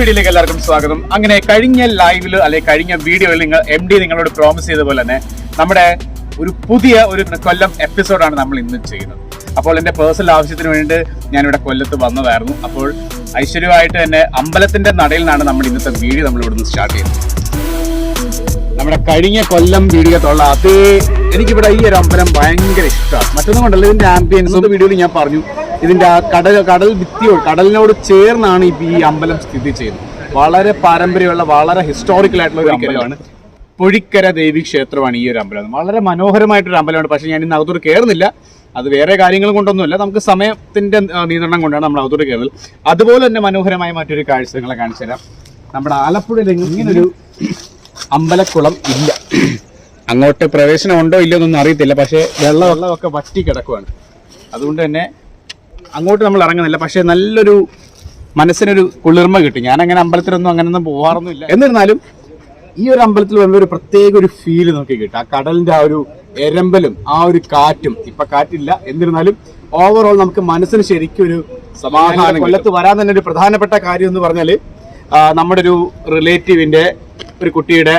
വീഡിയോയിലേക്ക് എല്ലാവർക്കും സ്വാഗതം. അങ്ങനെ കഴിഞ്ഞ ലൈവിൽ അല്ലെങ്കിൽ കഴിഞ്ഞ വീഡിയോയിൽ MD നിങ്ങളോട് പ്രോമിസ് ചെയ്ത പോലെ തന്നെ നമ്മുടെ ഒരു പുതിയ കൊല്ലം എപ്പിസോഡാണ് നമ്മൾ ഇന്ന് ചെയ്യുന്നത്. അപ്പോൾ എൻ്റെ പേഴ്സണൽ ആവശ്യത്തിന് വേണ്ടി ഞാനിവിടെ കൊല്ലത്ത് വന്നതായിരുന്നു. അപ്പോൾ ഐശ്വര്യമായിട്ട് തന്നെ അമ്പലത്തിന്റെ നടയിൽ നിന്നാണ് നമ്മൾ ഇന്നത്തെ വീഡിയോ നമ്മൾ ഇവിടുന്ന് സ്റ്റാർട്ട് ചെയ്യുന്നത്. നമ്മുടെ കഴിഞ്ഞ കൊല്ലം വീഡിയോത്തുള്ള അതേ എനിക്കിവിടെ ഈ ഒരു അമ്പലം ഭയങ്കര ഇഷ്ടമാണ്. മറ്റൊന്നും കൊണ്ടല്ല, ഇതിന്റെ ആംബിയൻസ് വീഡിയോയിൽ ഞാൻ പറഞ്ഞു. ഇതിന്റെ ആ കടൽ ഭിത്തിയോട് കടലിനോട് ചേർന്നാണ് ഈ അമ്പലം സ്ഥിതി ചെയ്യുന്നത്. വളരെ പാരമ്പര്യമുള്ള വളരെ ഹിസ്റ്റോറിക്കൽ ആയിട്ടുള്ള ഒരു അമ്പലമാണ്. പൊഴിക്കര ദേവി ക്ഷേത്രമാണ് ഈ ഒരു അമ്പലം. വളരെ മനോഹരമായിട്ടൊരു അമ്പലമാണ്. പക്ഷേ ഞാൻ ഇന്ന് അകത്തോട്ട് കയറുന്നില്ല. അത് വേറെ കാര്യങ്ങൾ കൊണ്ടൊന്നുമില്ല, നമുക്ക് സമയത്തിന്റെ നിയന്ത്രണം കൊണ്ടാണ് നമ്മൾ അകത്തോട്ട് കയറുന്നത്. അതുപോലെ തന്നെ മനോഹരമായ മറ്റൊരു കാഴ്ച നിങ്ങളെ കാണിച്ചു തരാം. നമ്മുടെ ആലപ്പുഴയിൽ ഇങ്ങനൊരു അമ്പലക്കുളം ഇല്ല. അങ്ങോട്ട് പ്രവേശനം ഉണ്ടോ ഇല്ലയോ എന്നൊന്നും അറിയത്തില്ല. പക്ഷേ വെള്ളമൊക്കെ വറ്റി കിടക്കുവാണ്. അതുകൊണ്ട് തന്നെ അങ്ങോട്ട് നമ്മൾ ഇറങ്ങുന്നില്ല. പക്ഷേ നല്ലൊരു മനസ്സിനൊരു കുളിർമ കിട്ടും. ഞാനങ്ങനെ അമ്പലത്തിലൊന്നും അങ്ങനെയൊന്നും പോകാറൊന്നുമില്ല. എന്നിരുന്നാലും ഈ ഒരു അമ്പലത്തിൽ വരുമ്പോൾ ഒരു പ്രത്യേക ഒരു ഫീല് നോക്കി കിട്ടും. ആ കടലിന്റെ ആ ഒരു എരമ്പലും ആ ഒരു കാറ്റും. ഇപ്പൊ കാറ്റില്ല, എന്നിരുന്നാലും ഓവറോൾ നമുക്ക് മനസ്സിന് ശരിക്കും ഒരു സമാധാനം. കൊല്ലത്ത് വരാൻ തന്നെ ഒരു പ്രധാനപ്പെട്ട കാര്യം എന്ന് പറഞ്ഞാൽ നമ്മുടെ ഒരു റിലേറ്റീവിന്റെ ഒരു കുട്ടിയുടെ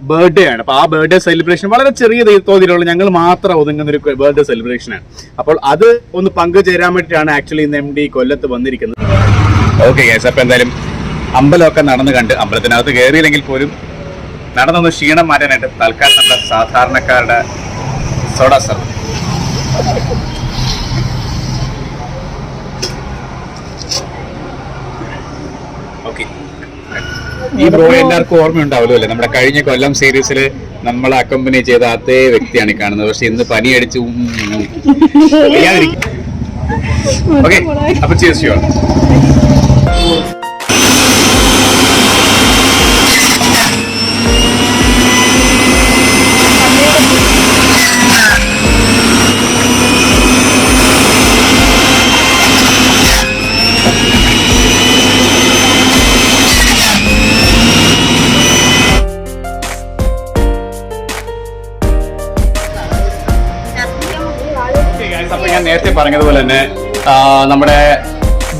ബർത്ത്ഡേ ആണ്. അപ്പോൾ ആ ബർത്ത്ഡേ സെലിബ്രേഷൻ വളരെ ചെറിയ തോതിലുള്ള ഞങ്ങൾ മാത്രം ഒതുങ്ങുന്ന ഒരു ബർത്ത്ഡേ സെലിബ്രേഷനാണ്. അപ്പോൾ അത് ഒന്ന് പങ്കുചേരാൻ വേണ്ടിയിട്ടാണ് ആക്ച്വലി ഇന്ന് MD കൊല്ലത്ത് വന്നിരിക്കുന്നത്. ഓക്കെ ഗൈസ്, അപ്പോൾ എന്തായാലും അമ്പലമൊക്കെ നടന്ന് കണ്ട് അമ്പലത്തിനകത്ത് കയറിയില്ലെങ്കിൽ പോലും നടന്നൊന്ന് ക്ഷീണം മാറ്റാനായിട്ട് തൽക്കാലം നമ്മുടെ സാധാരണക്കാരുടെ സോഡാ സർ. ഓക്കെ, ഈ ബ്രോ എല്ലാവർക്കും ഓർമ്മയുണ്ടാവുമല്ലോ അല്ലേ? നമ്മുടെ കഴിഞ്ഞ കൊല്ലം സീരീസിൽ നമ്മളെ അക്കമ്പനി ചെയ്ത അതേ വ്യക്തിയാണ് ഈ കാണുന്നത്. പക്ഷെ ഇന്ന് പനി അടിച്ച് ഓക്കെ. അപ്പൊ cheers to you all. അപ്പൊ ഞാൻ നേരത്തെ പറഞ്ഞതുപോലെ തന്നെ നമ്മുടെ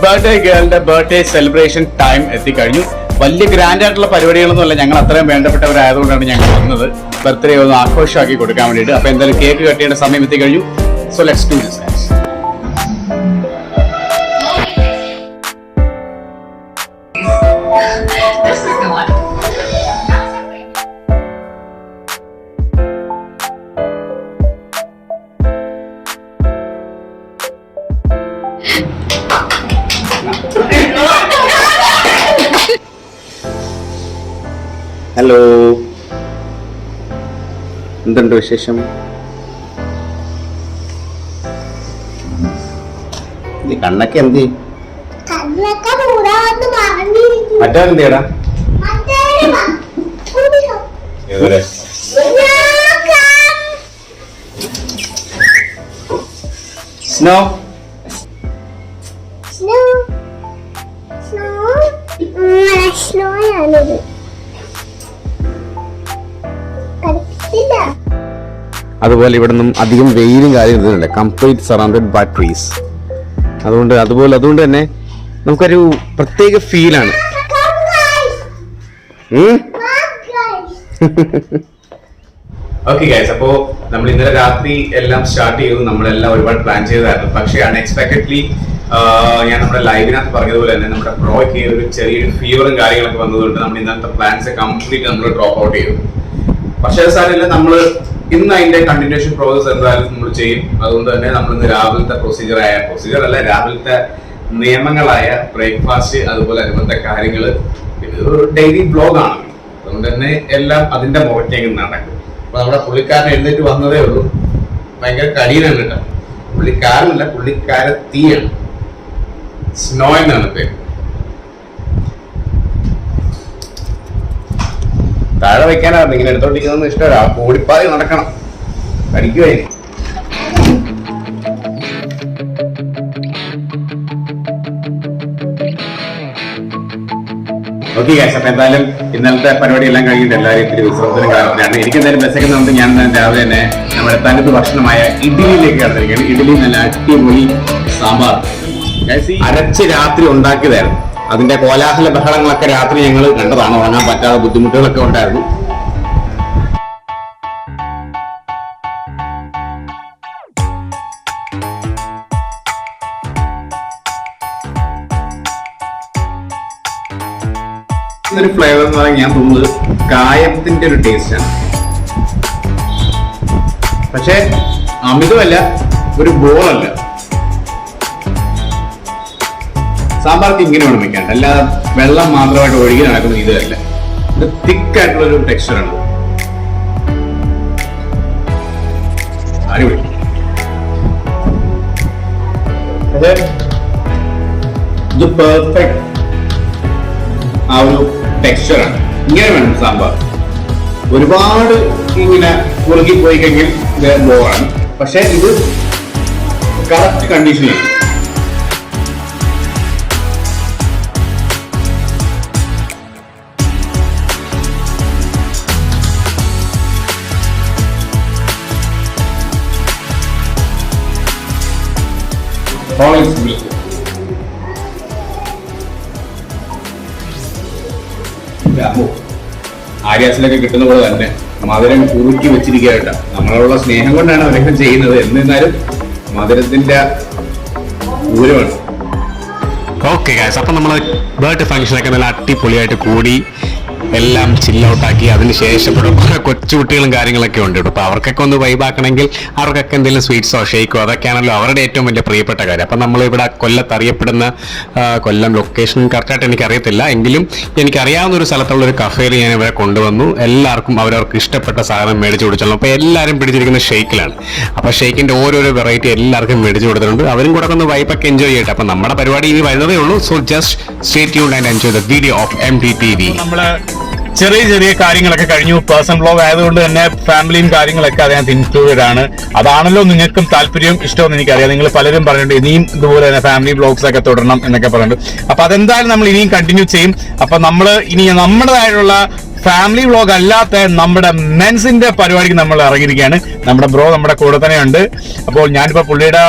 ബർത്ത്ഡേ ഗേളിന്റെ ബർത്ത്ഡേ സെലിബ്രേഷൻ ടൈം എത്തിക്കഴിഞ്ഞു. വലിയ ഗ്രാൻഡ് ആയിട്ടുള്ള പരിപാടികളൊന്നുമല്ല, ഞങ്ങൾ അത്രയും വേണ്ടപ്പെട്ടവരായതുകൊണ്ടാണ് ഞങ്ങൾ വന്നത് ബർത്ത്ഡേ ഒന്ന് ആഘോഷമാക്കി കൊടുക്കാൻ വേണ്ടിയിട്ട്. അപ്പൊ എന്തായാലും കേക്ക് കട്ട് ചെയ്യേണ്ട സമയം എത്തിക്കഴിഞ്ഞു. So let's do this guys. Hello, എന്തുണ്ട് വിശേഷം? കണ്ണൊക്കെ എന്ത് മറ്റേടാ സ്നോ അതുപോലെ ഇവിടെ നിന്നും അധികം വെയിലും കാര്യം ഇല്ല. Complete surrounded by trees. അതുകൊണ്ട് തന്നെ നമുക്കൊരു പ്രത്യേക ഫീലാണ്. ഓക്കെ ഗൈസ്, അപ്പോ നമ്മൾ ഇന്നലെ രാത്രി എല്ലാം സ്റ്റാർട്ട് ചെയ്തു. നമ്മളെല്ലാം ഒരുപാട് പ്ലാൻ ചെയ്തതായിരുന്നു. പക്ഷേ അൺഎക്സ്പെക്ടഡ്ലി ഞാൻ നമ്മുടെ ലൈവിനകത്ത് പറഞ്ഞതുപോലെ തന്നെ നമ്മുടെ പ്രോയ്ക്ക് ഒരു ചെറിയൊരു ഫീവറും കാര്യങ്ങളൊക്കെ വന്നതുകൊണ്ട് നമ്മൾ ഇന്നത്തെ പ്ലാൻസ് കംപ്ലീറ്റ് നമ്മൾ ഡ്രോപ്പ് ഔട്ട് ചെയ്തു. പക്ഷേ സാറില്ല, നമ്മൾ ഇന്ന് അതിന്റെ കണ്ടിന്യൂഷൻ പ്രോസസ് എന്തായാലും നമ്മൾ ചെയ്യും. അതുകൊണ്ട് തന്നെ നമ്മൾ ഇന്ന് രാവിലത്തെ പ്രൊസീജിയർ അല്ല, രാവിലത്തെ നിയമങ്ങളായ ബ്രേക്ക്ഫാസ്റ്റ്, അതുപോലെ അനുബന്ധ കാര്യങ്ങൾ, ഒരു ഡെയിലി ബ്ലോഗാണ്. അതുകൊണ്ട് തന്നെ എല്ലാം അതിന്റെ മുഖത്തേക്ക് നടക്കും. അപ്പൊ നമ്മുടെ പുള്ളിക്കാരൻ എഴുന്നേറ്റ് വന്നതേ ഉള്ളൂ. ഭയങ്കര കടിയനാണ് കേട്ടോ. പുള്ളിക്കാരനല്ല, പുള്ളിക്കാരത്തിയാണ്. സ്നോ എന്നാണ് പേര്. താഴെ വയ്ക്കാനാണ് ഇങ്ങനെ എടുത്തോണ്ടിരിക്കുന്നതെന്ന് ഇഷ്ടമല്ല. ഓടിപ്പാതി നടക്കണം, കടിക്കുവായി. ഓക്കെ ഗൈസ്, അപ്പൊ എന്തായാലും ഇന്നലത്തെ പരിപാടി എല്ലാം കഴിഞ്ഞിട്ട് എല്ലാവരും ഇത്തിരി വിശ്രമത്തിനും കാലത്തിലാണ്. എനിക്ക് എന്തായാലും വിശക്കുന്നുണ്ട്. ഞാൻ രാവിലെ തന്നെ നമ്മുടെ തനത് ഭക്ഷണമായ ഇഡ്ഡലിയിലേക്ക് കടന്നിരിക്കുകയാണ്. ഇഡ്ഡലി നല്ല അടിപൊളി സാമ്പാർ അരച്ച് രാത്രി ഉണ്ടാക്കിയതായിരുന്നു. അതിന്റെ കോലാഹല ബഹളങ്ങളൊക്കെ രാത്രി ഞങ്ങൾ കണ്ടതാണ്. ഉറങ്ങാൻ പറ്റാത്ത ബുദ്ധിമുട്ടുകളൊക്കെ ഉണ്ടായിരുന്നു. ഒരു ഫ്ലേവർ എന്ന് പറഞ്ഞാൽ ഞാൻ തോന്നുന്നത് കായത്തിന്റെ ഒരു ടേസ്റ്റാണ്. പക്ഷെ അമിതമല്ല, ഒരു ബോളല്ല. സാമ്പാർക്ക് ഇങ്ങനെ വേണം വെക്കാൻ, അല്ലാതെ വെള്ളം മാത്രമായിട്ട് ഒഴുകി നടക്കുന്ന ഇതല്ല. ഇത് തിക്കായിട്ടുള്ളൊരു ടെക്സ്ചറാണ്. അടിപൊളി. ഇത് പെർഫെക്റ്റ് ആ ഒരു ടെക്സ്ചറാണ്. ഇങ്ങനെ വേണം സാമ്പാർ. ഒരുപാട് ഇങ്ങനെ കുറുകി പോയി കഴിഞ്ഞാൽ ഇത് ബോറാണ്. പക്ഷെ ഇത് കറക്റ്റ് കണ്ടീഷനിലാണ്. ആര്യാസിലൊക്കെ കിട്ടുന്ന പോലെ തന്നെ മധുരം കുറുക്കി വെച്ചിരിക്കുകയായിട്ടാ. നമ്മളോടുള്ള സ്നേഹം കൊണ്ടാണ് അവരൊക്കെ ചെയ്യുന്നത്. എന്നിരുന്നാലും മധുരത്തിന്റെ ദൂരമാണ്. ഓക്കെ ഗൈസ്, അപ്പം നമ്മൾ ബർത്ത്ഡേ ഫംഗ്ഷനൊക്കെ നല്ല അടിപൊളിയായിട്ട് കൂടി എല്ലാം ചില്ലൗട്ടാക്കി. അതിനുശേഷം ഇവിടെ കുറെ കൊച്ചുകുട്ടികളും കാര്യങ്ങളൊക്കെ ഉണ്ട് കേട്ടോ. അപ്പോൾ അവർക്കൊക്കെ ഒന്ന് വൈബാക്കണമെങ്കിൽ അവർക്കൊക്കെ എന്തെങ്കിലും സ്വീറ്റ്സോ ഷേക്കോ അതൊക്കെയാണല്ലോ അവരുടെ ഏറ്റവും വലിയ പ്രിയപ്പെട്ട കാര്യം. അപ്പം നമ്മളിവിടെ കൊല്ലത്ത് അറിയപ്പെടുന്ന കൊല്ലം ലൊക്കേഷൻ കറക്റ്റായിട്ട് എനിക്കറിയത്തില്ല, എങ്കിലും എനിക്കറിയാവുന്ന ഒരു സ്ഥലത്തുള്ള ഒരു കഫേയിൽ ഞാൻ ഇവരെ കൊണ്ടുവന്നു. എല്ലാവർക്കും അവരവർക്ക് ഇഷ്ടപ്പെട്ട സാധനം മേടിച്ചു കൊടുത്തോളൂ. അപ്പോൾ എല്ലാവരും പിടിച്ചിരിക്കുന്ന ഷേക്കിലാണ്. അപ്പോൾ ഷേക്കിൻ്റെ ഓരോരോ വെറൈറ്റി എല്ലാവർക്കും മേടിച്ചു കൊടുത്തിട്ടുണ്ട്. അവരും കൂടെ ഒന്ന് വൈബൊക്കെ എൻജോയ് ചെയ്യട്ടെ. അപ്പം നമ്മുടെ പരിപാടി ഇനി വരുന്നതേ ഉള്ളൂ. So just stay tuned and enjoy the video of MDTV. ചെറിയ ചെറിയ കാര്യങ്ങളൊക്കെ കഴിഞ്ഞു. പേഴ്സണൽ ബ്ലോഗ് ആയതുകൊണ്ട് തന്നെ ഫാമിലിയും കാര്യങ്ങളൊക്കെ അതിനകത്ത് ഇൻക്ലൂഡഡ് ആണ്. അതാണല്ലോ നിങ്ങൾക്കും താല്പര്യം ഇഷ്ടമെന്ന് എനിക്കറിയാം. നിങ്ങൾ പലരും പറഞ്ഞിട്ടുണ്ട് ഇനിയും ഇതുപോലെ തന്നെ ഫാമിലി ബ്ലോഗ്സ് ഒക്കെ തുടരണം എന്നൊക്കെ പറഞ്ഞിട്ടുണ്ട്. അപ്പൊ അതെന്തായാലും നമ്മൾ ഇനിയും കണ്ടിന്യൂ ചെയ്യും. അപ്പൊ നമ്മൾ ഇനി നമ്മുടേതായിട്ടുള്ള ഫാമിലി വ്ളോഗ് അല്ലാത്ത നമ്മുടെ മെൻസിന്റെ പരിപാടിക്ക് നമ്മൾ ഇറങ്ങിയിരിക്കുകയാണ്. നമ്മുടെ ബ്രോ നമ്മുടെ കൂടെ തന്നെ ഉണ്ട്. അപ്പോൾ ഞാനിപ്പോ പുള്ളിയുടെ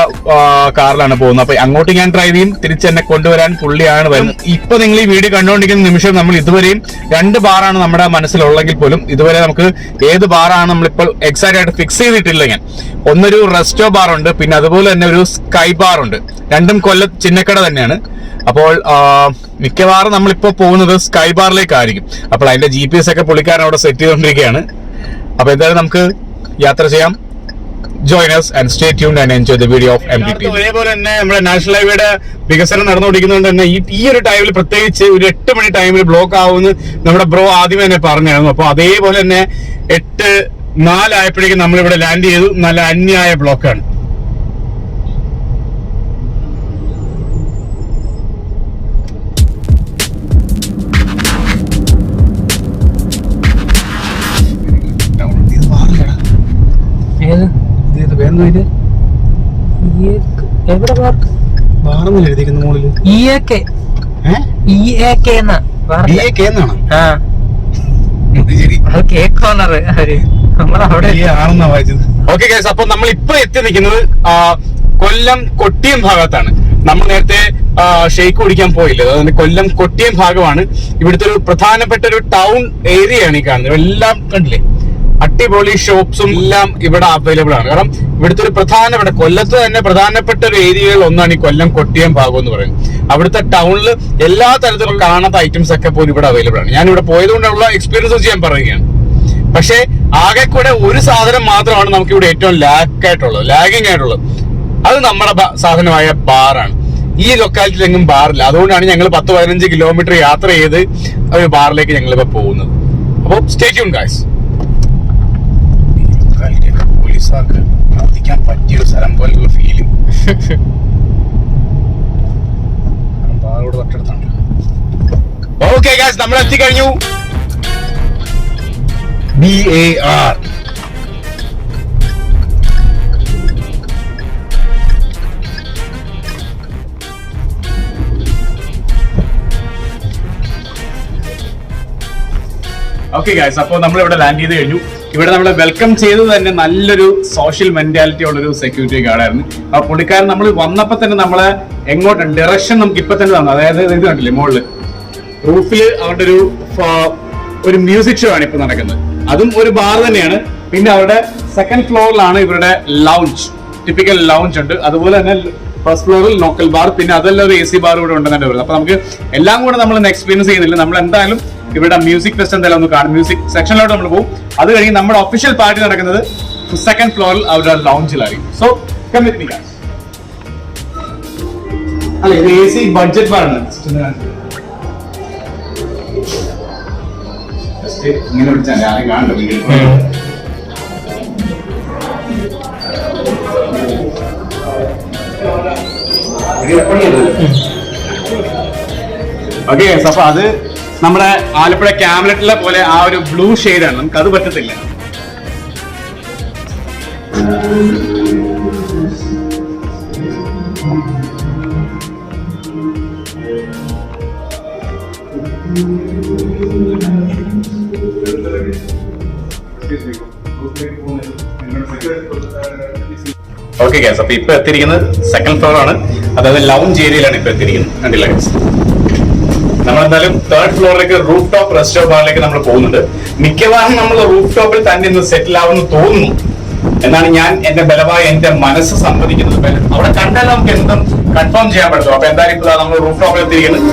കാറിലാണ് പോകുന്നത്. അപ്പൊ അങ്ങോട്ട് ഞാൻ ഡ്രൈവ് ചെയ്യും, തിരിച്ച് എന്നെ കൊണ്ടുവരാൻ പുള്ളിയാണ് വരുന്നത്. ഇപ്പൊ നിങ്ങൾ ഈ വീഡിയോ കണ്ടുകൊണ്ടിരിക്കുന്ന നിമിഷം നമ്മൾ ഇതുവരെയും 2 ബാറാണ് നമ്മുടെ മനസ്സിലുള്ളെങ്കിൽ പോലും ഇതുവരെ നമുക്ക് ഏത് ബാറാണ് നമ്മളിപ്പോൾ എക്സാക്റ്റ് ആയിട്ട് ഫിക്സ് ചെയ്തിട്ടില്ല. ഞാൻ ഒന്നൊരു റെസ്റ്റോ ബാർ ഉണ്ട്, പിന്നെ അതുപോലെ തന്നെ ഒരു സ്കൈ ബാർ ഉണ്ട്. രണ്ടും കൊല്ലം ചിന്നക്കട തന്നെയാണ്. അപ്പോൾ മിക്കവാറും നമ്മളിപ്പോ പോകുന്നത് സ്കൈ ബാറിലേക്കായിരിക്കും. അപ്പോൾ അതിന്റെ GPS ഒക്കെ പുള്ളിക്കാരൻ അവിടെ സെറ്റ് ചെയ്തുകൊണ്ടിരിക്കുകയാണ്. അപ്പൊ എന്തായാലും നമുക്ക് യാത്ര ചെയ്യാം. Join us and stay tuned and enjoy the video of MDTV. അതേപോലെ തന്നെ നമ്മുടെ നാഷണൽ ഹൈവേയുടെ വികസനം നടന്നുകൊണ്ടിരിക്കുന്നതുകൊണ്ട് തന്നെ ഈ ഒരു ടൈമിൽ പ്രത്യേകിച്ച് ഒരു 8 മണി ടൈമിൽ ബ്ലോക്ക് ആവുമെന്ന് നമ്മുടെ ബ്രോ ആദ്യമേ തന്നെ പറഞ്ഞായിരുന്നു. അപ്പൊ അതേപോലെ തന്നെ 8:04 ആയപ്പോഴേക്കും നമ്മളിവിടെ ലാൻഡ് ചെയ്തു. നല്ല അന്യായ ബ്ലോക്കാണ്. അപ്പൊ നമ്മൾ ഇപ്പൊ എത്തി നിൽക്കുന്നത് കൊല്ലം കൊട്ടിയം ഭാഗത്താണ്. നമ്മൾ നേരത്തെ ഷെയ്ക്ക് കുടിക്കാൻ പോയില്ല, അതുകൊണ്ട് കൊല്ലം കൊട്ടിയം ഭാഗമാണ്. ഇവിടുത്തെ ഒരു പ്രധാനപ്പെട്ട ഒരു ടൗൺ ഏരിയയാണ് ഈ കാണുന്നത്. എല്ലാം കണ്ടില്ലേ, അടിപൊളി ഷോപ്സും എല്ലാം ഇവിടെ അവൈലബിൾ ആണ്. കാരണം ഇവിടുത്തെ ഒരു പ്രധാനപ്പെട്ട കൊല്ലത്ത് തന്നെ പ്രധാനപ്പെട്ട ഒരു ഏരിയകളിൽ ഒന്നാണ് ഈ കൊല്ലം കൊട്ടിയം ഭാഗം എന്ന് പറയുന്നത്. അവിടുത്തെ ടൗണിൽ എല്ലാ തരത്തിലുള്ള കാണാത്ത ഐറ്റംസ് ഒക്കെ പോലും ഇവിടെ അവൈലബിൾ ആണ്. ഞാൻ ഇവിടെ പോയതുകൊണ്ടുള്ള എക്സ്പീരിയൻസ് വെച്ച് ഞാൻ പറയുകയാണ്. പക്ഷെ ആകെ കൂടെ ഒരു സാധനം മാത്രമാണ് നമുക്ക് ഇവിടെ ഏറ്റവും ലാഗിങ് ആയിട്ടുള്ളത്. അത് നമ്മുടെ സാധനമായ ബാറാണ്. ഈ ലൊക്കാലിറ്റിയിലെങ്ങും ബാറില്ല. അതുകൊണ്ടാണ് ഞങ്ങൾ 10-15 കിലോമീറ്റർ യാത്ര ചെയ്ത് ഒരു ബാറിലേക്ക് ഞങ്ങൾ ഇപ്പൊ പോകുന്നത്. അപ്പോൾ സ്റ്റേ ട്യൂൺ ഗൈസ്. പോലീസുകാർക്ക് പ്രാർത്ഥിക്കാൻ പറ്റിയൊരു സ്ഥലം പോലുള്ള ഫീലിംഗ്. ബാറോട് തൊട്ടടുത്താണ്. ഓക്കെ ഗൈസ്, നമ്മൾ എത്തിക്കഴിഞ്ഞു. BAR. ഓക്കെ ഗൈസ്, അപ്പോൾ നമ്മൾ ഇവിടെ ലാൻഡ് ചെയ്ത് കഴിഞ്ഞു. ഇവിടെ നമ്മളെ വെൽക്കം ചെയ്തത് തന്നെ നല്ലൊരു സോഷ്യൽ മെന്റാലിറ്റി ഉള്ളൊരു സെക്യൂരിറ്റി ഗാർഡായിരുന്നു. ആ പുള്ളിക്കാരൻ നമ്മൾ വന്നപ്പോൾ തന്നെ നമ്മളെ എങ്ങോട്ടാണ് ഡയറക്ഷൻ നമുക്ക് ഇപ്പൊ തന്നെ തന്നു. അതായത് ഇത് കണ്ടില്ലേ മുകളില് റൂഫില് അവരുടെ ഒരു മ്യൂസിക് ഷോ ആണ് ഇപ്പൊ നടക്കുന്നത്. അതും ഒരു ബാർ തന്നെയാണ്. പിന്നെ അവരുടെ സെക്കൻഡ് ഫ്ലോറിലാണ് ഇവരുടെ ലൗഞ്ച്, ടിപ്പിക്കൽ ലൗഞ്ച് ഉണ്ട്. അതുപോലെ തന്നെ ഫസ്റ്റ് ഫ്ലോറിൽ ലോക്കൽ ബാർ, പിന്നെ അതെല്ലാം ഒരു AC ബാർ കൂടെ ഉണ്ടെന്നെ വരുന്നത്. അപ്പൊ നമുക്ക് എല്ലാം കൂടെ നമ്മൾ എക്സ്പീരിയൻസ് ചെയ്യുന്നില്ല. നമ്മൾ എന്തായാലും ഇവിടെ മ്യൂസിക് ഫെസ്റ്റ് എന്തായാലും ഒന്ന് കാണും. മ്യൂസിക് സെക്ഷനിലോട്ട് നമ്മൾ പോകും. അത് കഴിഞ്ഞ് നമ്മുടെ ഒഫീഷ്യൽ പാർട്ടി നടക്കുന്നത് സെക്കൻഡ് ഫ്ലോറിൽ അവരുടെ ലൗഞ്ചിലായിരിക്കും. So come with me guys. അല്ല, ഇത് AC ബഡ്ജറ്റ് ബാറാണ്. ഇങ്ങനെ വിളിച്ചാൽ ആരും കാണുന്നു. ഓക്കെ, അപ്പൊ അത് നമ്മുടെ ആലപ്പുഴ ക്യാമലറ്റിലെ പോലെ ആ ഒരു ബ്ലൂ ഷെയ്ഡാണ്. നമുക്ക് അത് പറ്റത്തില്ല. ഓക്കെ ഗൈസ്, അപ്പൊ ഇപ്പൊ എത്തിയിരിക്കുന്നത് സെക്കൻഡ് ഫ്ലോർ ആണ്. അതായത് ലൗഞ്ച് ഏരിയയിലാണ് ഇപ്പൊ എത്തിയിരിക്കുന്നത്. കണ്ടില്ല ഗൈസ്, നമ്മളെന്തായാലും തേർഡ് ഫ്ലോറിലേക്ക് റൂഫ് ടോപ്പ് റെസ്റ്റോ ബാറിലേക്ക് നമ്മൾ പോകുന്നുണ്ട്. മിക്കവാറും നമ്മൾ റൂഫ് ടോപ്പിൽ തന്നെ ഇന്ന് സെറ്റിൽ ആവുമെന്ന് തോന്നുന്നു എന്നാണ് ഞാൻ എന്റെ ബലമായ എന്റെ മനസ്സ് സമ്മതിക്കുന്നത്. അവിടെ കണ്ടാൽ നമുക്ക് എന്തും കൺഫേം ചെയ്യാൻ പറ്റും. അപ്പൊ എന്തായാലും ഇപ്പൊ നമ്മൾ റൂഫ് ടോപ്പിൽ എത്തിയിരിക്കുന്നത്.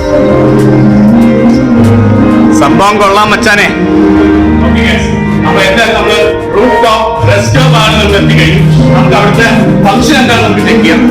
സംഭവം കൊള്ളാൻ മച്ചാനെ. അപ്പൊ എന്തായാലും നമ്മള് റൂഫ് ടോപ്പ് റെസ്റ്റോ ബാറിൽ നമ്മൾ എത്തിക്കഴിഞ്ഞു. നമുക്ക് അവിടുത്തെ ഫംഗ്ഷൻ എന്താണെന്ന് നമുക്ക് ചെക്ക് ചെയ്യാം.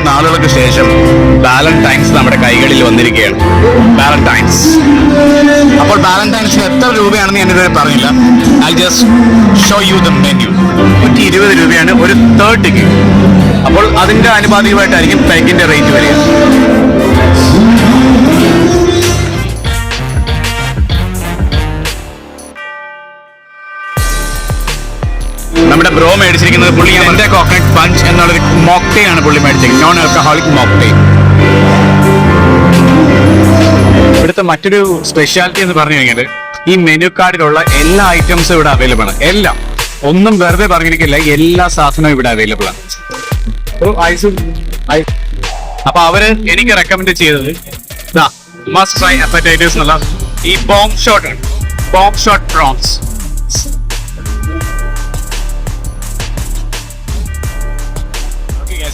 നാളുകൾക്ക് ശേഷം വാലന്റൈൻസ് നമ്മുടെ കൈകളിൽ വന്നിരിക്കുകയാണ്. വാലന്റൈൻസ്. അപ്പോൾ വാലന്റൈൻസിന് എത്ര രൂപയാണെന്ന് ഞാൻ ഇതുവരെ പറഞ്ഞില്ല. I just show you the menu. 120 രൂപയാണ് ഒരു തേർഡ് ടിക്കറ്റ്. അപ്പോൾ അതിന്റെ ആനുപാതികമായിട്ടായിരിക്കും പാക്കിന്റെ റേറ്റ് വരിക. നമ്മുടെ ബ്രോ മേടിച്ചിരിക്കുന്നത് പുള്ളി എന്റെ കോക്കനട്ട് പഞ്ച് എന്നുള്ളൊരു മോക്ടെയിൽ ആണ് പുള്ളി മേടിച്ചിരിക്കുന്നത്. Non alcoholic mocktail. ഇവിടുത്തെ മറ്റൊരു സ്പെഷ്യാലിറ്റി എന്ന് പറഞ്ഞു കഴിഞ്ഞാൽ ഈ മെനു കാർഡിലുള്ള എല്ലാ ഐറ്റംസും ഇവിടെ അവൈലബിൾ ആണ്. എല്ലാം, ഒന്നും വെറുതെ പറഞ്ഞിരിക്കില്ല, എല്ലാ സാധനവും ഇവിടെ അവൈലബിൾ ആണ്. അപ്പൊ അവര് എനിക്ക് റെക്കമെൻഡ് ചെയ്തത് മസ്റ്റ് ട്രൈ അപ്പറ്റൈറ്റേഴ്സ് എന്നുള്ള ഈ ബോംബ് ഷോട്ട് ആണ്. Bomb shot prawns.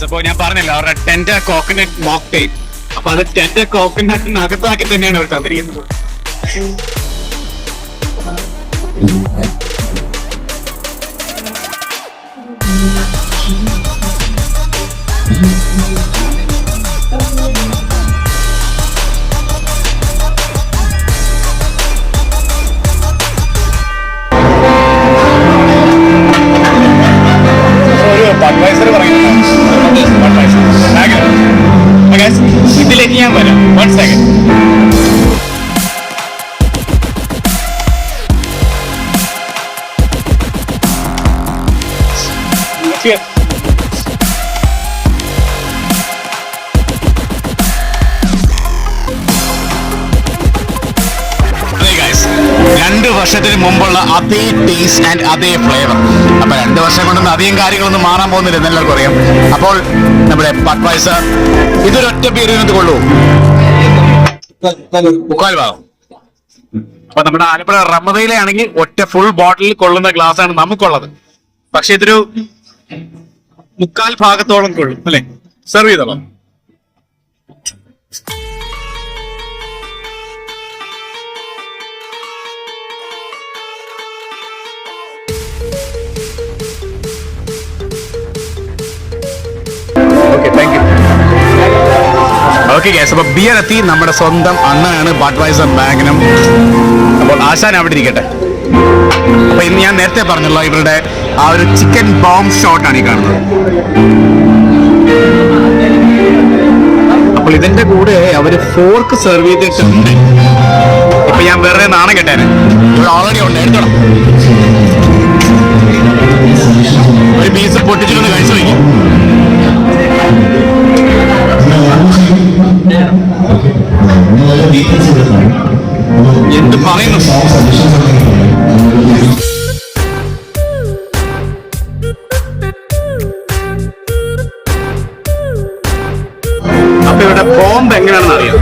അപ്പൊ ഞാൻ പറഞ്ഞില്ല അവരുടെ ടെൻഡർ കോക്കനട്ട് മോക്ടെയിൽ. അപ്പൊ അത് ടെൻഡർ കോക്കനട്ടിനകത്താക്കി തന്നെയാണ് അവർ തന്നിരിക്കുന്നത്. ഇതിലേക്ക് ഞാൻ വരാം. 1 സെക്കൻഡ്. രണ്ട് വർഷത്തിന് മുമ്പുള്ള അതേ ടേസ്റ്റ് ആൻഡ് അതേ ഫ്ലേവർ. അപ്പൊ 2 വർഷം കൊണ്ടൊന്നും അധികം കാര്യങ്ങളൊന്നും മാറാൻ പോകുന്നില്ല എന്ന് എല്ലാവർക്കും അറിയാം. അപ്പോൾ നമ്മുടെ ബഡ്വൈസർ ഇതൊരൊറ്റ പേരിനകത്ത് കൊള്ളൂ, 3/4 ഭാഗം. അപ്പൊ നമ്മുടെ ആലപ്പുഴ റമദയിലാണെങ്കിൽ ഒറ്റ ഫുൾ ബോട്ടിൽ കൊള്ളുന്ന ഗ്ലാസ് ആണ് നമുക്കുള്ളത്. പക്ഷെ ഇതൊരു 3/4 ഭാഗത്തോളം കൊള്ളും അല്ലെ? സെർവ് ചെയ്തോളാം. ഓക്കെ ഗൈസ്, അപ്പൊ ബിയർ എത്തി. നമ്മുടെ സ്വന്തം അണ്ണനാണ് ബഡ്വൈസർ മാഗ്നം. അപ്പോൾ ആശാൻ അവിടെ ഇരിക്കട്ടെ. അപ്പൊ ഇന്ന് ഞാൻ നേരത്തെ പറഞ്ഞല്ലോ, ഇവരുടെ ആ ഒരു ചിക്കൻ ബോംബ് ഷോട്ടാണ് ഈ കാണുന്നത്. അപ്പോൾ ഇതിന്റെ കൂടെ അവര് ഫോർക്ക് സെർവ് ചെയ്തിട്ടുണ്ട്. ഇപ്പൊ ഞാൻ വെറുതെ നാണം കെട്ടാന്, ഇവിടെ ഓൾറെഡി ഉണ്ട്, എടുത്തോളാം. ഒരു പീസ് പൊട്ടിച്ചിട്ടൊന്ന് കഴിച്ചു നോക്കി. എന്ത് പറയുന്നു? അപ്പൊ ഇവിടെ ബോംബ് എങ്ങനെയാണെന്ന് അറിയാം.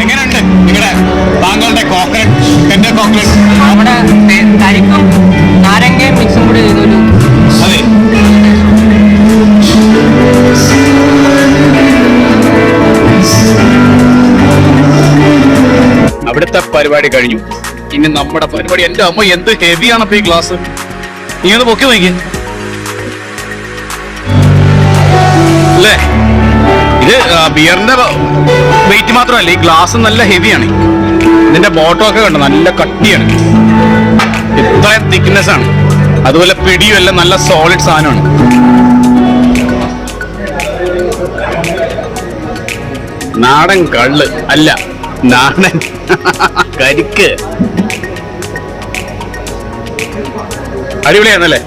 എങ്ങനെയുണ്ട് നിങ്ങളുടെ താങ്കളുടെ കോക്കനട്ട് ടെൻഡർ കോക്കനട്ട്? നമ്മുടെ കരിക്കും നാരങ്ങയും മിക്സും കൂടി ചെയ്തൊരു അതെ. അവിടുത്തെ പരിപാടി കഴിഞ്ഞു. ഇനി നമ്മുടെ പരിപാടി. എന്റെ അമ്മ എന്ത് ഹെവിയാണ് അപ്പൊ ഈ ഗ്ലാസ്. നീ ഒന്ന് പൊക്കി നോക്കി അല്ലേ? ഇത് ബിയറിന്റെ വെയിറ്റ് മാത്രമല്ല, ഈ ഗ്ലാസ് നല്ല ഹെവിയാണ്. ഇതിന്റെ ബോട്ടം ഒക്കെ കണ്ടോ, നല്ല കട്ടിയാണ്, ഇത്രയും തിക്നെസ് ആണ്. അതുപോലെ പിടിയും എല്ലാം നല്ല സോളിഡ് സാധനമാണ്. നാടൻ കള്ള് അല്ല, നാടൻ കരിക്ക്. അടിപൊളിയായിരുന്നല്ലേ?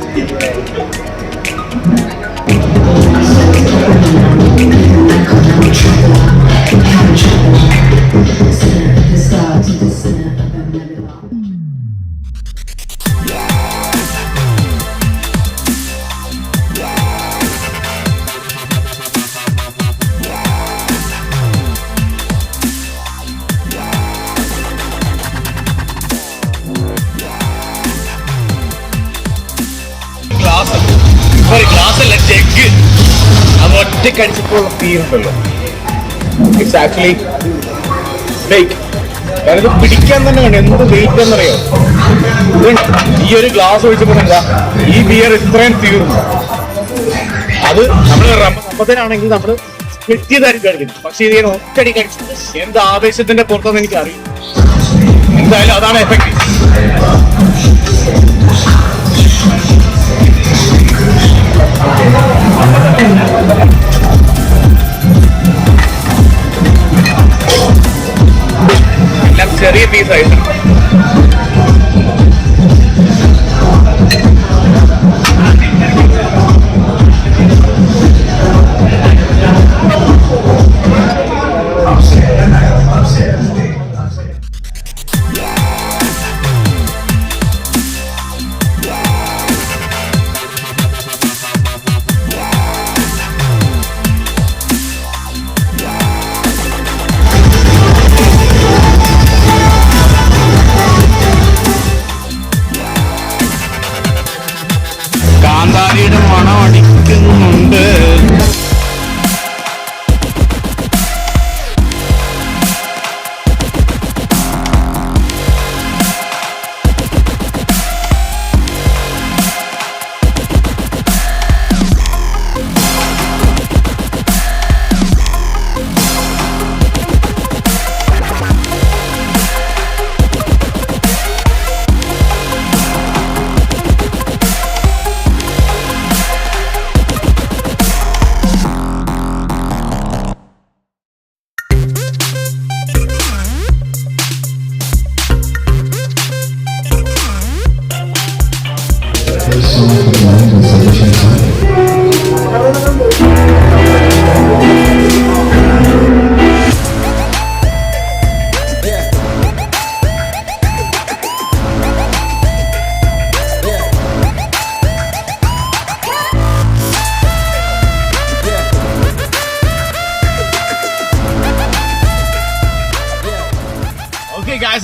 ഗ്ലാസ് അല്ല, ജഗ്. അത് ഒറ്റക്കടിച്ചപ്പോൾ തീരുണ്ടല്ലോ. It's actually fake. കാരണം ഇത് പിടിക്കാൻ തന്നെ വേണം. എന്ത് വെയിറ്റ് എന്നറിയോ? ഈ ഒരു ഗ്ലാസ് ഒഴിച്ചപ്പോൾ എന്താ ഈ ബിയർ ഇത്രയും തീർന്നു. അത് നമ്മൾ റമ്പത്തിനാണെങ്കിൽ നമ്മൾ വെട്ടിയതായിരിക്കും കഴിക്കുന്നത്. പക്ഷെ ഇത് ഞാൻ ഒറ്റടി കഴിച്ചു. എന്ത് ആവേശത്തിന്റെ പുറത്തെന്ന് എനിക്ക് അറിയാം. എന്തായാലും അതാണ് എഫക്റ്റ്. എല്ലാം ചെറിയ പീസായിട്ട്.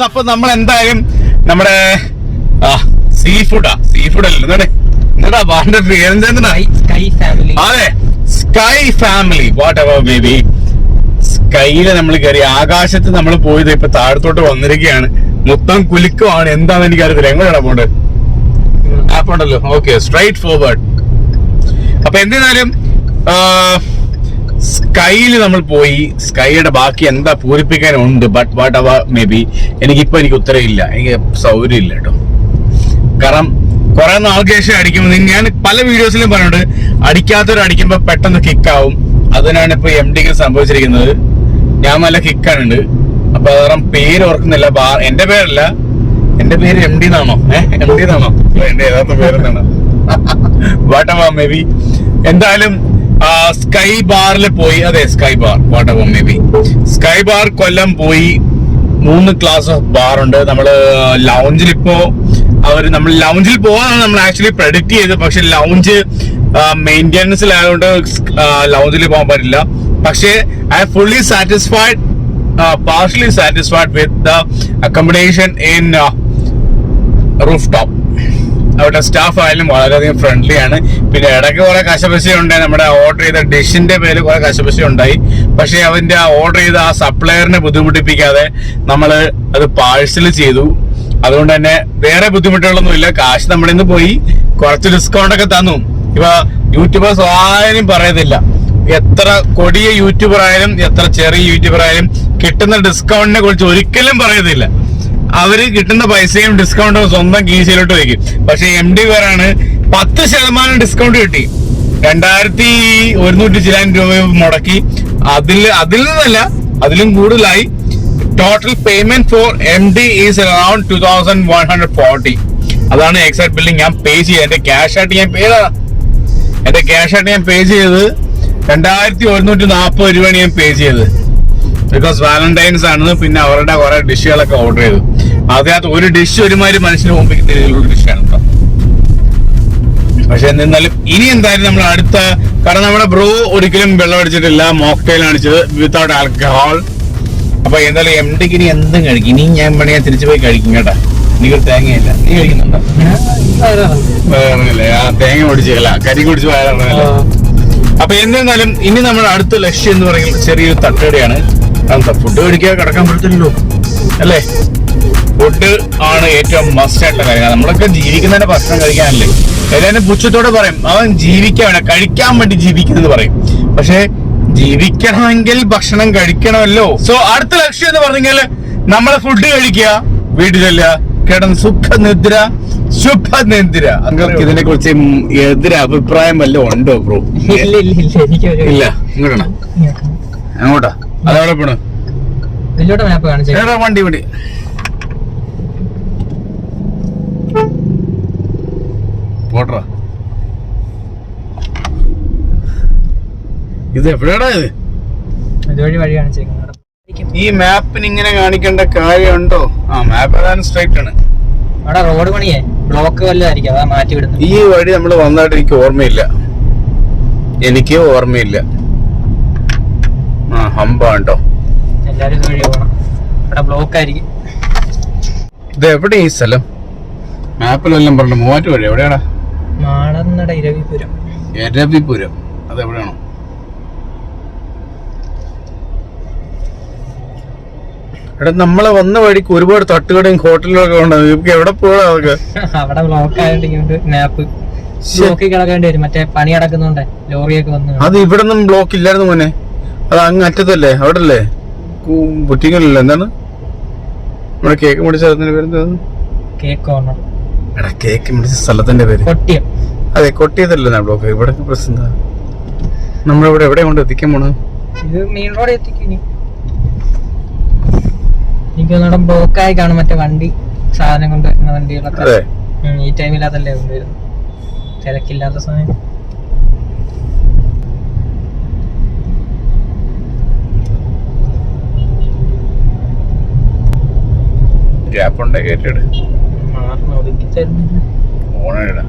ഗൈസ്, അപ്പൊ നമ്മൾ എന്തായാലും നമ്മുടെ സീ ഫുഡ് അല്ലേ എന്താ ബാറിന്റെ പേരെന്താ? Sky family. അതെ, sky family whatever may be. സ്കൈയില് നമ്മൾ കയറി, ആകാശത്ത് നമ്മൾ പോയത് ഇപ്പൊ താഴത്തോട്ട് വന്നിരിക്കുകയാണ്. മൊത്തം കുലുക്കമാണ്. എന്താന്ന് എനിക്ക് അറിയത്തില്ല. എങ്ങനെയാണ് പോണ്ടത്? ആപ്പ് ഉണ്ടല്ലോ. Okay, straight forward. അപ്പൊ എന്തായാലും സ്കൈയില് നമ്മൾ പോയി. സ്കൈയുടെ ബാക്കി എന്താ പൂരിപ്പിക്കാനുണ്ട്, but whatever may be. എനിക്ക് ഉത്തരവില്ല, എനിക്ക് സൗകര്യം ഇല്ല കേട്ടോ. കാരണം കുറെ നാൾക്ക് ശേഷം അടിക്കുമ്പോൾ ഞാൻ പല വീഡിയോസിലും പറഞ്ഞിട്ടുണ്ട്, അടിക്കാത്തവരടിക്കുമ്പോ പെട്ടെന്ന് കിക്കാവും. അതിനാണ് ഇപ്പൊ MDക്ക് സംഭവിച്ചിരിക്കുന്നത്. ഞാൻ നല്ല കിക്കാനുണ്ട്. അപ്പൊ കാരണം പേര് ഓർക്കുന്നില്ല. എന്റെ പേരല്ല, എന്റെ പേര് MD എന്നാണോ? MD എന്നാണോ? എന്റെ യഥാർത്ഥ പേരെന്താണ്? Whatever may be. എന്തായാലും സ്കൈ ബാറിൽ പോയി. അതെ, sky bar whatever may be. Sky bar Kollam പോയി. 3 ക്ലാസ് ഓഫ് ബാർ ഉണ്ട്. നമ്മള് ലൗഞ്ചിൽ ഇപ്പോ നമ്മൾ ലൗഞ്ചിൽ പോകാനാണ് നമ്മൾ ആക്ച്വലി പ്രെഡിക്റ്റ് ചെയ്തത്. പക്ഷെ ലൗഞ്ച് മെയിൻ്റെനൻസിലായതുകൊണ്ട് ലൗഞ്ചിൽ പോകാൻ പറ്റില്ല. പക്ഷേ I am fully satisfied, partially satisfied with the accommodation in roof top. അവരുടെ സ്റ്റാഫ് ആയാലും വളരെയധികം ഫ്രണ്ട്ലി ആണ്. പിന്നെ ഇടയ്ക്ക് കുറെ കശപശ ഉണ്ടായി. നമ്മുടെ ഓർഡർ ചെയ്ത ഡിഷിന്റെ പേര് കുറെ കശപശ ഉണ്ടായി. പക്ഷെ അവന്റെ ഓർഡർ ചെയ്ത ആ സപ്ലയറിനെ ബുദ്ധിമുട്ടിപ്പിക്കാതെ നമ്മൾ അത് പാഴ്സൽ ചെയ്തു. അതുകൊണ്ട് തന്നെ വേറെ ബുദ്ധിമുട്ടുകളൊന്നുമില്ല. കാശ് നമ്മുടെ നിന്ന് പോയി. കുറച്ച് ഡിസ്കൗണ്ട് ഒക്കെ തന്നു. ഇപ്പൊ യൂട്യൂബേഴ്സ് ആരും പറയത്തില്ല. എത്ര കൊടിയ യൂട്യൂബർ ആയാലും എത്ര ചെറിയ യൂട്യൂബർ ആയാലും കിട്ടുന്ന ഡിസ്കൗണ്ടിനെ കുറിച്ച് ഒരിക്കലും പറയത്തില്ല. അവര് കിട്ടുന്ന പൈസയും ഡിസ്കൗണ്ടും സ്വന്തം കീശയിലോട്ട് വയ്ക്കും. പക്ഷെ MD പേരാണ് 10% ഡിസ്കൗണ്ട് കിട്ടി. 2100 ചില രൂപ മുടക്കി. അതിൽ നിന്നല്ല, അതിലും കൂടുതലായി. Total payment four MD is around 2140. അതാണ് എക്സാക്ട് ബില്ലിംഗ് ഞാൻ പേ ചെയ്തത്. എന്റെ ക്യാഷ് ആയിട്ട് ഞാൻ പേ ചെയ്തത് 2140 രൂപയാണ് ഞാൻ പേ ചെയ്തത്. ബിക്കോസ് വാലന്റൈൻസ് ആണ്. പിന്നെ അവരുടെ കുറെ ഡിഷുകളൊക്കെ ഓർഡർ ചെയ്തു. അതിനകത്ത് ഒരു ഡിഷ് ഒരുമാതിരി മനുഷ്യന് മുമ്പിൽ രീതിയിലുള്ള ഡിഷാണ് കേട്ടോ. പക്ഷെ എന്നിരുന്നാലും ഇനി എന്തായാലും നമ്മൾ അടുത്ത, കാരണം നമ്മുടെ ബ്രോ ഒരിക്കലും വെള്ളം അടിച്ചിട്ടില്ല, മോക്ടെയിൽ അടിച്ചത് വിത്തൗട്ട് ആൽക്കഹോൾ. അപ്പൊ എന്തായാലും MDക്ക് ഇനി എന്തും കഴിക്കും. ഇനി ഞാൻ വേണമെങ്കിൽ തിരിച്ചു പോയി കഴിക്കും കേട്ടാ. എനിക്കൊരു തേങ്ങയില്ല. നീ കഴിക്കുന്നുണ്ടോ? വേറെ തേങ്ങ കുടിച്ചില്ല, കരി കുടിച്ച് വയറിറങ്ങല്ല. അപ്പൊ എന്നിരുന്നാലും ഇനി നമ്മുടെ അടുത്ത ലക്ഷ്യം എന്ന് പറയുന്നത് ചെറിയൊരു തട്ടുകടയാണ്. ഫുഡ് കഴിക്കാൻ കിടക്കാൻ പറ്റത്തില്ലല്ലോ അല്ലേ? ഫുഡ് ആണ് ഏറ്റവും മസ്റ്റ് ആയിട്ടുള്ള കാര്യം. നമ്മളൊക്കെ ജീവിക്കുന്നതിന്റെ ഭക്ഷണം കഴിക്കാനല്ലേ. എല്ലാവരും പുച്ഛത്തോടെ പറയും, അവൻ ജീവിക്കാൻ കഴിക്കാൻ വേണ്ടി ജീവിക്കുന്നത് പറയും. പക്ഷെ ജീവിക്കണമെങ്കിൽ ഭക്ഷണം കഴിക്കണമല്ലോ. സോ അടുത്ത ലക്ഷ്യം എന്ന് പറഞ്ഞാല് നമ്മളെ ഫുഡ് കഴിക്കുക, വീട്ടിലല്ല കിടന്ന് സുഖനിദ്ര, ശുഭനിദ്ര. നിങ്ങൾക്ക് ഇതിനെ കുറിച്ച് എതിരെ അഭിപ്രായം വല്ലതും ഉണ്ടോ ബ്രോ? ഇല്ല. ഇങ്ങോട്ടാ? അങ്ങോട്ടാ? അതെവിടെ പോണു? വണ്ടി പോട്ടറാ. ഇത് എവിടെയാടാ? ഈ മാപ്പിന് ഇങ്ങനെ കാണിക്കേണ്ട കാര്യമുണ്ടോ? മാപ്പ് ഏതാനും സ്ട്രൈറ്റ് ആണ്. റോഡ് പണിയേ ബ്ലോക്ക് വല്ലതായിരിക്കും, അതാ മാറ്റി വിടുന്നത്. ഈ വഴി നമ്മൾ വന്നതായിട്ട് എനിക്ക് ഓർമ്മയില്ല. ഹമ്പാണ്ടോ? എല്ലാരും ഇത് വഴി പോകണം. ഇവിടെ ബ്ലോക്ക് ആയിരിക്കും. ഇത് എവിടെ ഈ സ്ഥലം? മാപ്പിലെല്ലാം പറഞ്ഞു മൂവാറ്റ് വഴി. എവിടെയാടാ? മാടന്നട ഇരവിപുരം. അതെവിടെയാണോ? എടാ, നമ്മളെ വന്ന വഴിക്ക് ഒരുപാട് തട്ടുകടയും ഹോട്ടലുകളൊക്കെ ഉണ്ട്. എവിടെ പോകാ? അതൊക്കെ അവിടെ ബ്ലോക്ക് ആയതുകൊണ്ട് മാപ്പ് ബ്ലോക്കിൽ കിടക്കേണ്ടി വരും. മറ്റേ പണി നടക്കുന്നുണ്ട്, ലോറിയൊക്കെ വന്നു. അത് ഇവിടെ ഒന്നും ബ്ലോക്ക് ഇല്ലായിരുന്നു മോനെ. അത് അങ്ങ് അറ്റത്തല്ലേ? അവിടെ അല്ലേ ബുറ്റിങ്ങല്ലേ? എന്താണ് നമ്മുടെ കേക്ക് മുടിച്ച സ്ഥലത്തിന്റെ പേര്? Cake corner. എടാ, കേക്ക് മുടിച്ച സ്ഥലത്തിന്റെ പേര് കൊട്ടിയം. അതെ, കൊട്ടിയതല്ലേ ബ്ലോക്ക്. ഇവിടെ പ്രശ്നം എന്താ? നമ്മളിവിടെ എവിടെ കൊണ്ട് എത്തിക്കാൻ പോണത്? ഇത് മെയിൻ റോഡ് എത്തിക്കും. എനിക്ക് തോന്നുന്നു ബ്ലോക്കായി കാണും. മറ്റേ വണ്ടി സാധനം കൊണ്ടുവരുന്ന വണ്ടികളൊക്കെ ഈ ടൈമിലതല്ലേ കൊണ്ടുവരുന്നത്, തിരക്കില്ലാത്ത സമയം. ഗ്യാപ്പുണ്ട്, കേട്ടിട്. ഒതുക്കി തരുന്നില്ല. ഓണിടാ.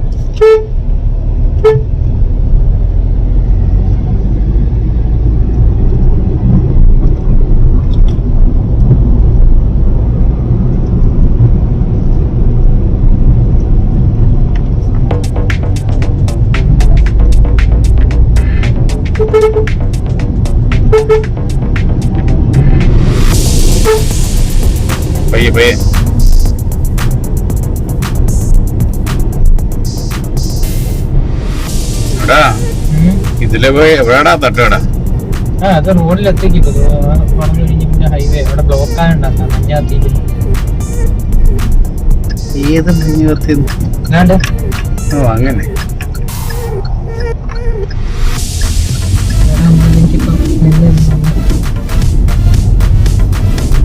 പയ്യെ എടാ ഇതിലെ പോയി എവിടെടാ തട്ടടാ? അത് റോഡിലെത്തേക്ക് പണം കഴിഞ്ഞ് പിന്നെ ഹൈവേ അവിടെ ബ്ലോക്ക് ആയണ്ടാക്കാം മഞ്ഞാത്തേക്ക്. ഏത് ഓ അങ്ങനെ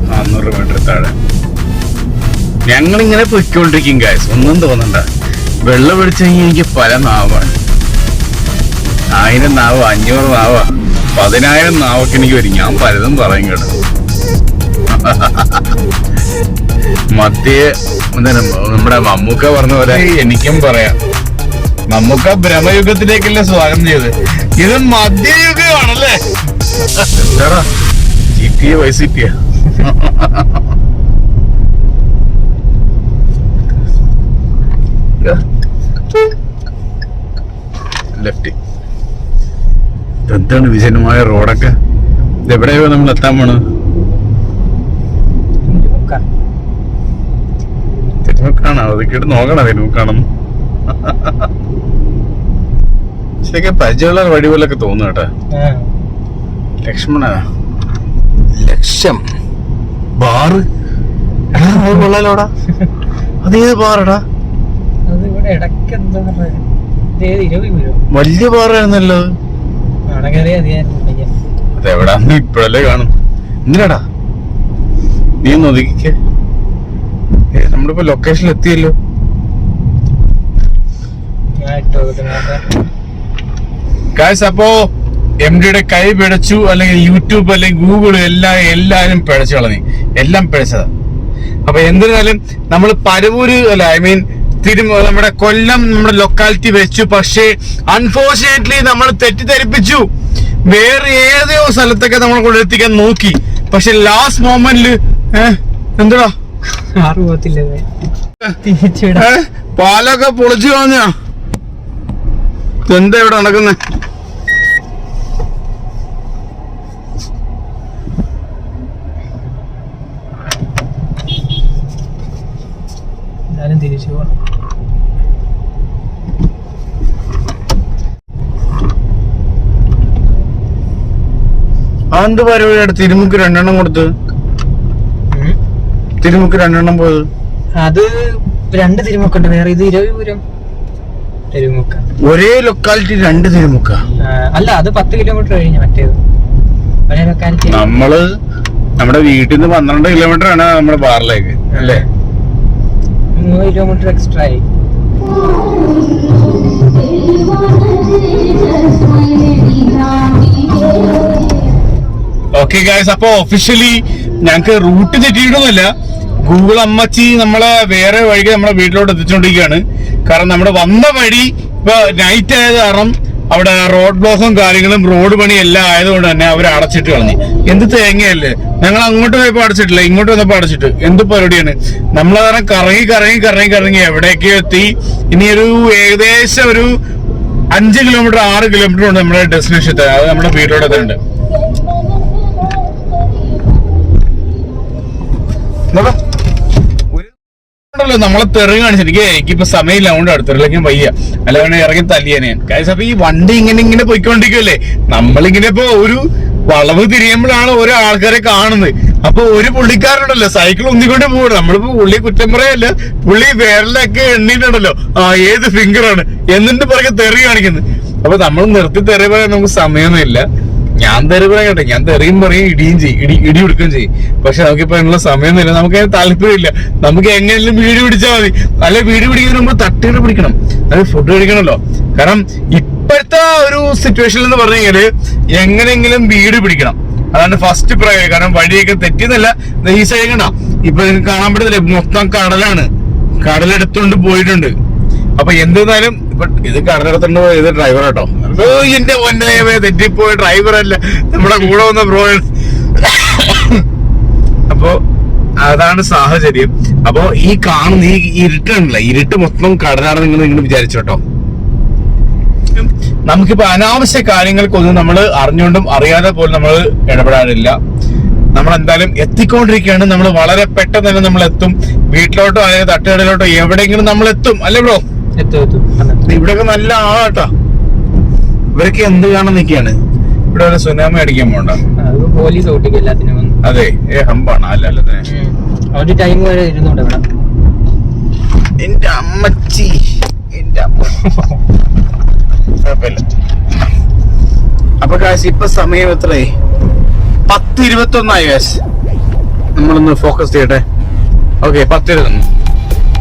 400 മീറ്റർ താഴെ ഞങ്ങളിങ്ങനെ പൊയ്ക്കൊണ്ടിരിക്കും ഗൈസ്. ഒന്നും തോന്നണ്ട. വെള്ളം പിടിച്ചെങ്കിൽ എനിക്ക് പല നാവാണ്. 1000 നാവ്, 500 നാവാ, 10,000 നാവൊക്കെ എനിക്ക് വരും. ഞാൻ പലതും പറയും കേട്ടോ. മധ്യ നമ്മുടെ മമ്മൂക്ക പറഞ്ഞ പോലെ എനിക്കും പറയാം. മമ്മൂക്ക ബ്രഹ്മയുഗത്തിലേക്കല്ലേ സ്വാഗതം ചെയ്ത്. ഇത് മധ്യയുഗമാണല്ലേ? എന്താടാ GTA Vice City ലെഫ്റ്റ്. എന്താണ് വിജനമായ റോഡൊക്കെ. ഇതെവിടെയോ നമ്മൾ എത്താൻ പോണ്? തിരുമുക്കാണോ? അതൊക്കെ നോക്കണം. തിരുമുക്കാണെന്ന് ശരിക്കും പരിചയമുള്ള വഴി പോലൊക്കെ തോന്നുന്നു കേട്ടാ. ലക്ഷ്മണ ലക്ഷ്യം ബാറ് കൊള്ളാലോടാ. അതേത് ബാറടാ? വലിയ ബാറായിരുന്നല്ലോ. അതെവിടാന്ന് ഇപ്പഴല്ലേ കാണും. എന്തിനാടാ നീ ഒന്ന് ഒതുക്കിക്കേ. നമ്മളിപ്പോ ലൊക്കേഷനിൽ എത്തിയല്ലോ. ഗായ്സ്, അപ്പോ MDയുടെ കൈ പിഴച്ചു, അല്ലെങ്കിൽ യൂട്യൂബ് അല്ലെങ്കിൽ ഗൂഗിൾ എല്ലാരും പിഴച്ചു കളഞ്ഞു. എല്ലാം പിഴച്ചതാ. അപ്പൊ എന്തിനാലും നമ്മൾ പരവൂര് അല്ല, ഐ മീൻ നമ്മുടെ കൊല്ലം നമ്മുടെ ലൊക്കാലിറ്റി വെച്ചു. പക്ഷേ അൺഫോർച്ചുനേറ്റ്ലി നമ്മൾ തെറ്റിദ്ധരിപ്പിച്ചു. വേറെ ഏതോ സ്ഥലത്തൊക്കെ നമ്മൾ കൊണ്ടെത്തിക്കാൻ നോക്കി. പക്ഷെ ലാസ്റ്റ് മൊമെന്റില് എന്താ പാലൊക്കെ പൊളിച്ചു കളഞ്ഞ. എന്താ ഇവിടെ നടക്കുന്നേ? തിരിച്ചു പോകണം. അതെന്ത് പരിപാടിയാണ്? തിരുമുക്ക് 2 എണ്ണം കൊടുത്ത് തിരുമുക്ക് 2 എണ്ണം പോയത്. അത് 2 തിരുമുക്കുണ്ട്. വേറെ ഇത് ഇരവിപുരം തിരുമുക്ക. ഒരേ ലൊക്കാലിറ്റി 2 തിരുമുക്ക അല്ല, അത് 10 കിലോമീറ്റർ കഴിഞ്ഞു. മറ്റേത് ഒരേ ലൊക്കാലിറ്റി. നമ്മള് നമ്മുടെ വീട്ടിൽ നിന്ന് 12 കിലോമീറ്റർ ആണ് നമ്മുടെ ബാറിലേക്ക് അല്ലേ? 3 കിലോമീറ്റർ എക്സ്ട്രാ ആയി. ഓക്കെ ഗൈസ്, അപ്പൊ ഒഫീഷ്യലി ഞങ്ങക്ക് റൂട്ട് തെറ്റിയിട്ടൊന്നുമില്ല. ഗൂഗിൾ അമ്മച്ചി നമ്മളെ വേറെ വഴിക്ക് നമ്മളെ വീട്ടിലോട്ട് എത്തിച്ചോണ്ടിരിക്കുകയാണ്. കാരണം നമ്മുടെ വന്ന വഴി ഇപ്പൊ നൈറ്റ് ആയത് കാരണം അവിടെ റോഡ് ബ്ലോക്കും കാര്യങ്ങളും റോഡ് പണി എല്ലാം ആയതുകൊണ്ട് തന്നെ അവർ അടച്ചിട്ട് കളഞ്ഞു. എന്ത് തേങ്ങയല്ലേ. ഞങ്ങൾ അങ്ങോട്ട് പോയപ്പോ അടച്ചിട്ടില്ല, ഇങ്ങോട്ട് വന്നപ്പോ അടച്ചിട്ട്. എന്ത് പരിപാടിയാണ്? നമ്മളെ കാരണം കറങ്ങി എവിടേക്കോ എത്തി. ഇനി ഏകദേശം ഒരു 5 കിലോമീറ്റർ 6 കിലോമീറ്റർ ഉണ്ട് നമ്മുടെ ഡെസ്റ്റിനേഷൻ എത്താൻ. അത് നമ്മുടെ വീട്ടിലോട്ട് എത്തുന്നുണ്ട്. നമ്മളെ തെറി കാണിച്ചിട്ട് എനിക്കിപ്പോ സമയമില്ല, അതുകൊണ്ട് അടുത്തൊരിലേക്കും വയ്യ, അല്ലാതെ ഇറങ്ങി തല്ലിയാനെ. കാര്യം അപ്പൊ ഈ വണ്ടി ഇങ്ങനെ പോയിക്കൊണ്ടിരിക്കുമല്ലേ. നമ്മളിങ്ങനെ ഇപ്പൊ ഒരു വളവ് തിരിയുമ്പോഴാണ് ഓരോ ആൾക്കാരെ കാണുന്നത്. അപ്പൊ ഒരു പുള്ളിക്കാരുണ്ടല്ലോ സൈക്കിൾ ഒന്നിക്കൊണ്ട് പോകണം. നമ്മളിപ്പോ പുള്ളി കുറ്റം പറയല്ല, പുള്ളി വിരലൊക്കെ എണ്ണീട്ടുണ്ടല്ലോ ഏത് ഫിംഗറാണ് എന്നിട്ട് പുറകെ തെറി കാണിക്കുന്നത്. അപ്പൊ നമ്മൾ നിർത്തി തെറി പറയാൻ നമുക്ക് സമയമൊന്നുമില്ല. ഞാൻ തെറി പറയാം കേട്ടോ, ഞാൻ തെറിയും പറയും, ഇടിയും ചെയ്യും, ഇടി കൊടുക്കുകയും ചെയ്യും. പക്ഷെ നമുക്കിപ്പോ അതിനുള്ള സമയമൊന്നുമില്ല, നമുക്ക് താല്പര്യമില്ല. നമുക്ക് എങ്ങനെയും വീട് പിടിച്ചാൽ മതി. അല്ലെ വീട് പിടിക്കുന്നതിന് മുമ്പ് തട്ടിയിട്ട് പിടിക്കണം, അത് ഫുഡ് കഴിക്കണമല്ലോ. കാരണം ഇപ്പോഴത്തെ ഒരു സിറ്റുവേഷൻ എന്ന് പറഞ്ഞു കഴിഞ്ഞാല് എങ്ങനെയെങ്കിലും വീട് പിടിക്കണം, അതാണ് ഫസ്റ്റ് പ്രയോറിറ്റി. കാരണം വഴിയൊക്കെ തെറ്റിയെന്നല്ല, ഈ സൈഡ് കണ്ട ഇപ്പൊ നിങ്ങൾക്ക് കാണാൻ പറ്റത്തില്ല, മൊത്തം കടലാണ്, കടലെടുത്തോണ്ട് പോയിട്ടുണ്ട്. അപ്പൊ എന്തായാലും ഇപ്പൊ ഇത് കടലെടുത്തോണ്ട് പോയത് ഡ്രൈവർ കേട്ടോ. എന്റെ പൊന്നേ, തെറ്റിപ്പോയ ഡ്രൈവറല്ല, നമ്മുടെ കൂടെ വന്ന ബ്രോ. അപ്പൊ അതാണ് സാഹചര്യം. അപ്പൊ ഈ കാണുന്ന ഈ ഇരുട്ടുണ്ടല്ലോ, ഇരുട്ട് മൊത്തം കടലാണെന്ന് നിങ്ങൾ വിചാരിച്ചോട്ടോ. നമുക്കിപ്പോ അനാവശ്യ കാര്യങ്ങൾക്കൊന്നും നമ്മൾ അറിഞ്ഞുകൊണ്ടും അറിയാതെ പോലും നമ്മൾ ഇടപെടാറില്ല. നമ്മൾ എന്തായാലും എത്തിക്കൊണ്ടിരിക്കുകയാണ്. നമ്മൾ വളരെ പെട്ടെന്ന് തന്നെ നമ്മൾ എത്തും. വീട്ടിലോട്ടോ അല്ലെങ്കിൽ തട്ടുകടയിലോട്ടോ എവിടെയെങ്കിലും നമ്മൾ എത്തും, അല്ലേ ബ്രോ? ഇവിടെയൊക്കെ നല്ല ആളാട്ടാ. ഇവരൊക്കെ എന്ത് കാണാൻ നിൽക്കുകയാണ്? ഇവിടെ ഒരു സുനാമി അടിക്കാൻ പോണ്ട. പോലീസ് ഓട്ടിക്കും എല്ലാത്തിനും. അതെ, ഹമ്പാണ് അല്ല ഒരു ടൈം വരെ ഇരുന്നൂടെ ഇവിടെ. എന്റെ അമ്മച്ചി, എന്റെ അമ്മ. കുഴപ്പമില്ല. അപ്പൊ കാശ് ഇപ്പൊ സമയം എത്രയായി? 10:21 കാശ്. നമ്മളൊന്ന് ഫോക്കസ് ചെയ്യട്ടെ. ഓക്കെ, 10:21.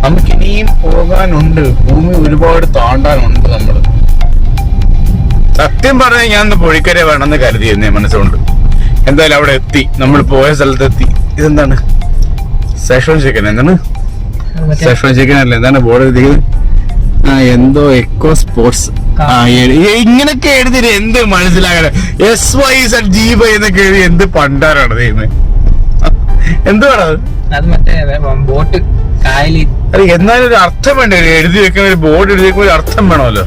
നമുക്ക് ഇനിയും പോകാനുണ്ട്. ഭൂമി ഒരുപാട് താണ്ടാനുണ്ട്. നമ്മള് സത്യം പറഞ്ഞാൽ ഞാൻ പൊഴിക്കര വേണമെന്ന് കരുതിയിരുന്നേ മനസ്സുകൊണ്ട്. എന്തായാലും അവിടെ എത്തി. നമ്മൾ പോയ സ്ഥലത്തെത്തി. ഇതെന്താണ്? Session chicken. എന്താണ് സെഷൻ ചിക്കൻ? അല്ല, എന്താണ് ബോർഡ് എഴുതിയത്? എന്തോ എക്കോ സ്പോർട്സ്. ഇങ്ങനൊക്കെ എഴുതിട്ട് എന്ത് മനസ്സിലാകണം? SYZGY എന്നൊക്കെ എഴുതി എന്ത് പണ്ടാരാണ് ദൈവമേ. എന്തുവാണത്? അത് മറ്റേ ബോട്ട് കായലിൽ. എന്നാലും ഒരു അർത്ഥം വേണ്ടേ? എഴുതി വെക്കുന്ന ഒരു ബോർഡ് എഴുതി വെക്കുന്ന ഒരു അർത്ഥം വേണമല്ലോ.